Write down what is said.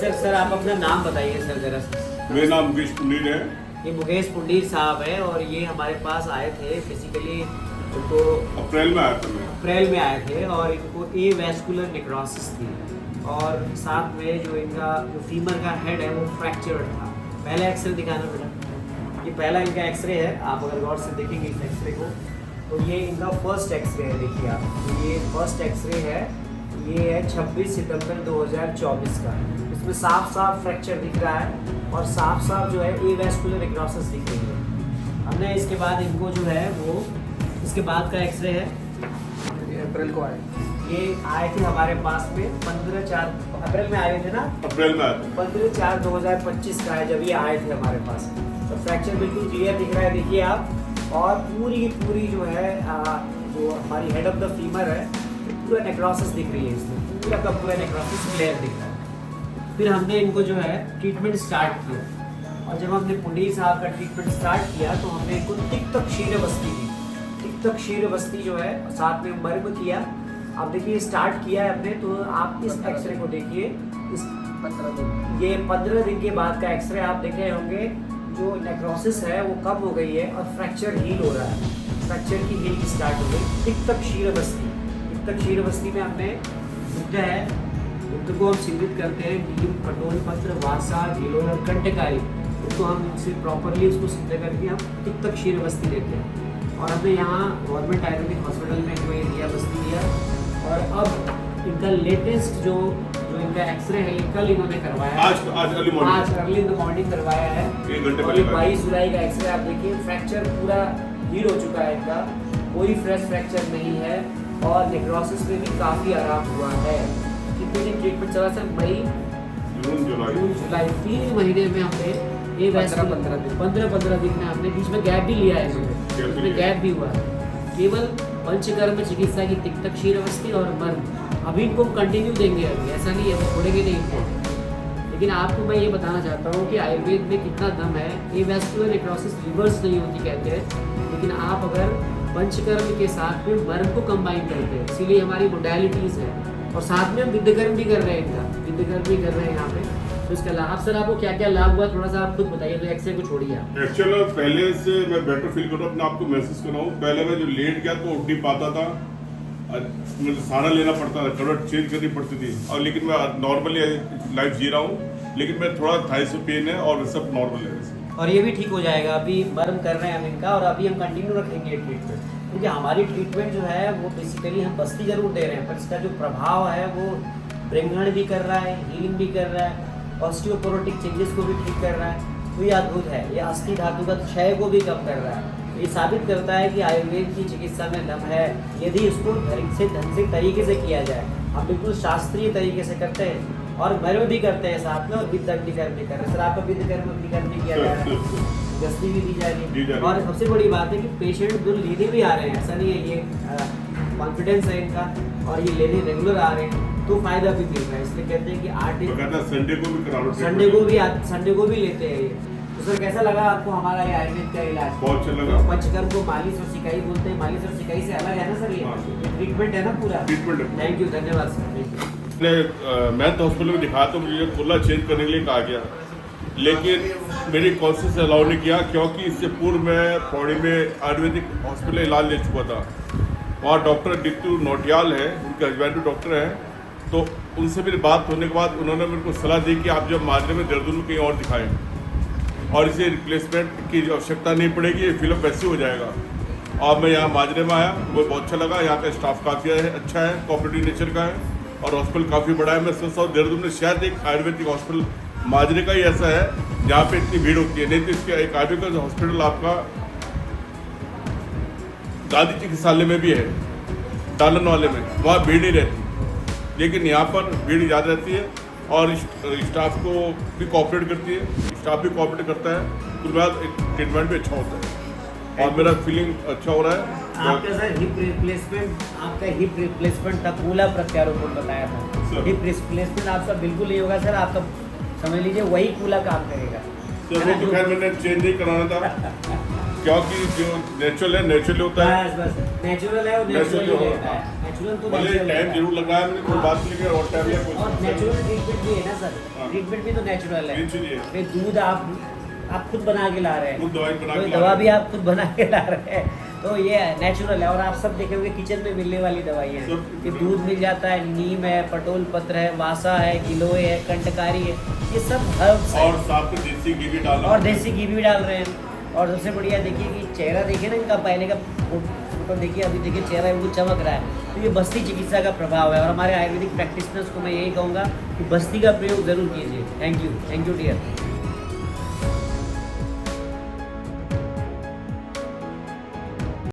Sir आप अपना नाम बताइए सर जरा सा। मेरा नाम मुकेश पुंडीर है। ये मुकेश पुंडीर साहब है और ये हमारे पास आए थे फिजिकली, इनको अप्रैल में आया था मैं। अप्रैल में आए थे और इनको ए वैस्कुलर नेक्रोसिस थी और साथ में जो इनका जो फीमर का हेड है वो फ्रैक्चर्ड था। पहला एक्सरे दिखाना बेटा, ये पहला इनका एक्सरे है। आप अगर गौर से देखेंगे इस एक्सरे को तो ये इनका फर्स्ट एक्सरे है। देखिए आप, तो ये फर्स्ट एक्सरे है, ये है 26 सितंबर 2024 का। इसमें साफ साफ फ्रैक्चर दिख रहा है और साफ साफ जो है ए वैस्कुलर नेक्रोसिस दिख रही है। हमने इसके बाद इनको जो है वो इसके बाद का एक्सरे है, अप्रैल को आए, ये आए थे हमारे पास में 15/4 अप्रैल में आए थे ना, अप्रैल में आया था। 15/4/2025 का है जब ये आए थे हमारे पास। तो फ्रैक्चर बिल्कुल क्लियर दिख रहा है, देखिए आप। और पूरी की पूरी जो है जो हमारी हेड ऑफ द फीमर है पूरा नेक्रोसिस दिख रही है, इसमें पूरा का पूरा नेक्रोसिस क्लियर दिख रहा है। फिर हमने इनको जो है ट्रीटमेंट स्टार्ट किया और जब हमने पुंडीर साहब का ट्रीटमेंट स्टार्ट किया तो हमने इनको तिक्तक क्षीरवस्ती दी। तिक्तक क्षीरवस्ती जो है साथ में मर्म किया। अब देखिए स्टार्ट किया है हमने, तो आप इस एक्सरे को देखिए, इस 15 दिन ये 15 दिन के बाद का एक्सरे आप देख रहे होंगे। जो नेक्रोसिस है वो कम हो गई है और फ्रैक्चर हील हो रहा है, फ्रैक्चर की हील स्टार्ट हो गई। तिक्तक क्षीरवस्ती, तिक्तक क्षीरवस्ती में हमने दुग्ध है, दुग्ध को हम सिंधित करते हैं नीम कटोल पत्र वासा ढिलोर और कंटकारी, उसको हम सिर्फ प्रॉपरली उसको सिद्ध करके हम तिक्तक क्षीरवस्ती देते हैं। और हमने यहाँ गवर्नमेंट आयुर्वेदिक हॉस्पिटल में इनको ये दिया, बस्ती दिया। और अब इनका लेटेस्ट जो इनका एक्सरे है ये कल इन्होंने करवाया है, आज अर्ली इन द मॉर्निंग करवाया है। 1 घंटे और पहले 22 जुलाई का एक्सरे आप देखिए, फ्रैक्चर पूरा हील हो चुका है इनका, कोई फ्रेश फ्रैक्चर नहीं है और नेक्रोसिस में भी काफ़ी आराम हुआ है। कितने दिन ट्रीटमेंट चला सर? मई जून जुलाई 3 महीने में हमने ये वैसे 15 दिन में हमने बीच में गैप भी लिया है, इसमें गैप भी हुआ है। केवल पंचकर्म चिकित्सा की तिक्तक क्षीरवस्ती और मर्म अभी इनको कंटिन्यू देंगे, अभी ऐसा नहीं है वो छोड़ेंगे नहीं इनको। लेकिन आपको मैं ये बताना चाहता हूँ कि आयुर्वेद में कितना दम है। ए वैस्कुलर नेक्रोसिस रिवर्स नहीं होती कहते हैं, लेकिन आप अगर पंचकर्म के साथ में मर्म को कंबाइन करते हैं, इसीलिए हमारी मोडालिटीज़ है। और साथ में हम विद्यकर्म भी कर रहे हैं, इनका विद्यकर्म भी कर रहे हैं यहाँ पे। तो इसका लाभ सर आपको क्या क्या लाभ हुआ थोड़ा सा आप खुद बताइए, तो एक्सरे को छोड़िए आप। एक्चुअली पहले से मैं बेटर फील कर रहा हूँ, अपने आप को महसूस कर रहा हूँ। पहले मैं जो लेट गया तो उठ नहीं पाता था, मुझे सहारा लेना पड़ता था, करवट चेंज करनी पड़ती थी। और लेकिन मैं नॉर्मली लाइफ जी रहा हूँ, लेकिन मैं थोड़ा थाइस में पेन है और सब नॉर्मल है। और ये भी ठीक हो जाएगा। अभी मर्म कर रहे हैं हम इनका और अभी हम कंटिन्यू रखेंगे ट्रीटमेंट, क्योंकि हमारी ट्रीटमेंट जो है वो बेसिकली हम बस्ती जरूर दे रहे हैं पर इसका जो प्रभाव है वो ब्रेंगण भी कर रहा है, हीलिंग भी कर रहा है, ऑस्टियोपोरोटिक चेंजेस को भी ठीक कर रहा है। तो ये अद्भुत है, ये अस्थि धातु का क्षय को भी कम कर रहा है। ये साबित करता है कि आयुर्वेद की चिकित्सा में दम है, यदि इसको ढंग से तरीके से किया जाए। हम बिल्कुल शास्त्रीय तरीके से करते हैं और मर्म भी करते हैं साथ में, और विद्यकर्म भी कर रहे हैं। सर आपका विद्यकर्म भी किया जा रहा है, गस्ती भी दी जा रही है। और सबसे बड़ी बात है कि पेशेंट जो लेने भी आ रहे हैं, ऐसा नहीं है, ये कॉन्फिडेंस है इनका और ये लेने रेगुलर आ रहे हैं तो फायदा भी मिल रहा है। इसलिए कहते हैं कि 8 दिन संडे को भी करा लो, संडे को भी लेते हैं ये। तो सर कैसा लगा आपको हमारा ये आयुर्वेद का इलाज? बहुत अच्छा लगा। पंचकर्म को मालिश और सिकाई बोलते हैं, मालिश और सिकाई से अलग है ना सर? ये ट्रीटमेंट है ना पूरा? ट्रीटमेंट है। थैंक यू, धन्यवाद सर। मैं तो हॉस्पिटल में दिखाया तो मुझे खुला चेंज करने के लिए कहा गया, लेकिन मेरी कॉन्शियस अलाउ नहीं किया, क्योंकि इससे पूर्व मैं पौड़ी में आयुर्वेदिक हॉस्पिटल इलाज ले चुका था। वहाँ डॉक्टर डिक्टू नोटियाल है, उनके हस्बैंड डॉक्टर हैं। तो उनसे मेरी बात होने के बाद उन्होंने मेरे को सलाह दी कि आप जब माजरे में दर्द हो कहीं और दिखाएं और इसे रिप्लेसमेंट की आवश्यकता नहीं पड़ेगी, ये फिलअप वैसे हो जाएगा। और मैं यहाँ माजरे में आया, मुझे बहुत अच्छा लगा। यहाँ का स्टाफ काफ़ी अच्छा है, कोऑपरेटिव नेचर का है और हॉस्पिटल काफ़ी बड़ा है। मैं सोचता हूँ देहरादून में शायद एक आयुर्वेदिक हॉस्पिटल माजरे का ही ऐसा है जहाँ पे इतनी भीड़ होती है। नहीं तो इसके एक आयुर्वेदिक हॉस्पिटल आपका गांधी चिकित्सालय में भी है, दालन वाले में, वहाँ भीड़ नहीं रहती, लेकिन यहाँ पर भीड़ ज़्यादा रहती है और स्टाफ को भी कोऑपरेट करती है, स्टाफ भी कोऑपरेट करता है। कुल बात एक ट्रीटमेंट भी अच्छा होता है और मेरा फीलिंग अच्छा हो रहा है। आपका सर हिप रिप्लेसमेंट का कूला प्रत्यारोपण बताया था। हिप रिप्लेसमेंट आपका बिल्कुल नहीं होगा सर, आपका समझ लीजिए वही कूला काम करेगा। तो वो तो खैर मैंने चेंज नहीं कराना था क्योंकि जो नेचुरल है नेचुरल होता है। बस बस नेचुरल है और Natural नेचुरल है, रहता है। नेचुरल तो भले नेचुरल टाइम है। जरूर लग रहा है मैंने कोई बात नहीं की और टाइम या और कुछ नेचुरल ट्रीटमेंट भी है ना सर, हाँ। ट्रीटमेंट भी तो नेचुरल है। Naturally है। फिर दूध आप खुद बना के ला रहे हैं, खुद दवाई बना तो के ला दवा रहे भी हैं। आप खुद बना के ला रहे हैं, तो ये नेचुरल है। और आप सब देखे होंगे किचन में मिलने वाली दवाइयाँ हैं सब- कि दूध मिल जाता है, नीम है, पटोल पत्र है, वासा है, गिलोय है, कंटकारी है, ये सब हर्ब्स और है। साथ में देसी घी भी डाला और देसी घी भी डाल रहे हैं। और सबसे बढ़िया देखिए कि चेहरा देखिए ना इनका, पहले का फोटो देखिए, अभी देखिए चेहरा बिल्कुल चमक रहा है। तो ये बस्ती चिकित्सा का प्रभाव है और हमारे आयुर्वेदिक प्रैक्टिशनर्स को मैं यही कहूँगा कि बस्ती का प्रयोग ज़रूर कीजिए। Thank you dear.